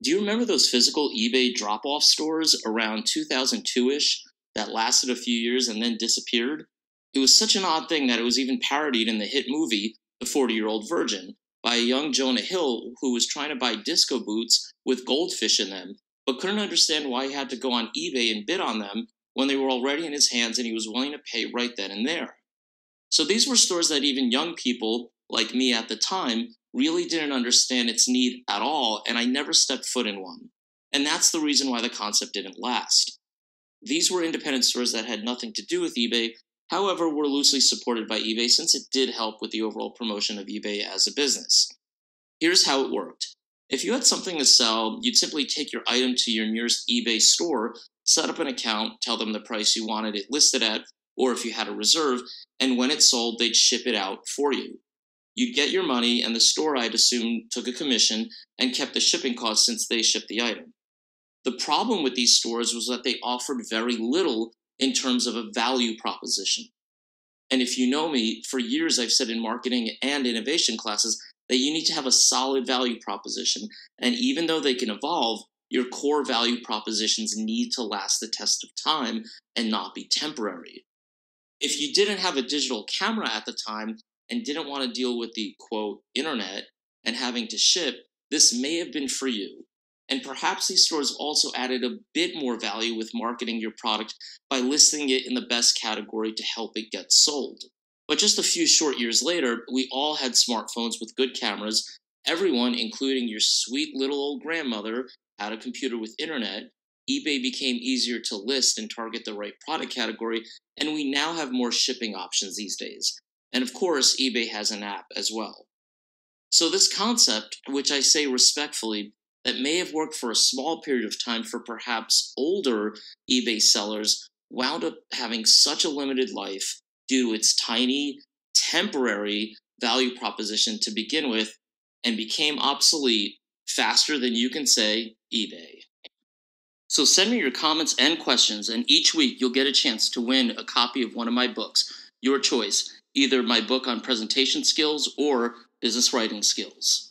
Do you remember those physical eBay drop-off stores around 2002-ish that lasted a few years and then disappeared? It was such an odd thing that it was even parodied in the hit movie The 40-Year-Old Virgin by a young Jonah Hill who was trying to buy disco boots with goldfish in them, but couldn't understand why he had to go on eBay and bid on them when they were already in his hands and he was willing to pay right then and there. So these were stores that even young people, like me at the time, really didn't understand its need at all, and I never stepped foot in one. And that's the reason why the concept didn't last. These were independent stores that had nothing to do with eBay, however, were loosely supported by eBay since it did help with the overall promotion of eBay as a business. Here's how it worked. If you had something to sell, you'd simply take your item to your nearest eBay store, set up an account, tell them the price you wanted it listed at, or if you had a reserve, and when it sold, they'd ship it out for you. You'd get your money, and the store, I'd assume, took a commission and kept the shipping costs since they shipped the item. The problem with these stores was that they offered very little in terms of a value proposition. And if you know me, for years I've said in marketing and innovation classes that you need to have a solid value proposition, and even though they can evolve, your core value propositions need to last the test of time and not be temporary. If you didn't have a digital camera at the time and didn't want to deal with the, quote, internet and having to ship, this may have been for you. And perhaps these stores also added a bit more value with marketing your product by listing it in the best category to help it get sold. But just a few short years later, we all had smartphones with good cameras. Everyone, including your sweet little old grandmother, had a computer with internet. eBay became easier to list and target the right product category, and we now have more shipping options these days. And of course, eBay has an app as well. So this concept, which I say respectfully, that may have worked for a small period of time for perhaps older eBay sellers, wound up having such a limited life due to its tiny, temporary value proposition to begin with, and became obsolete faster than you can say eBay. So send me your comments and questions, and each week you'll get a chance to win a copy of one of my books, your choice, either my book on presentation skills or business writing skills.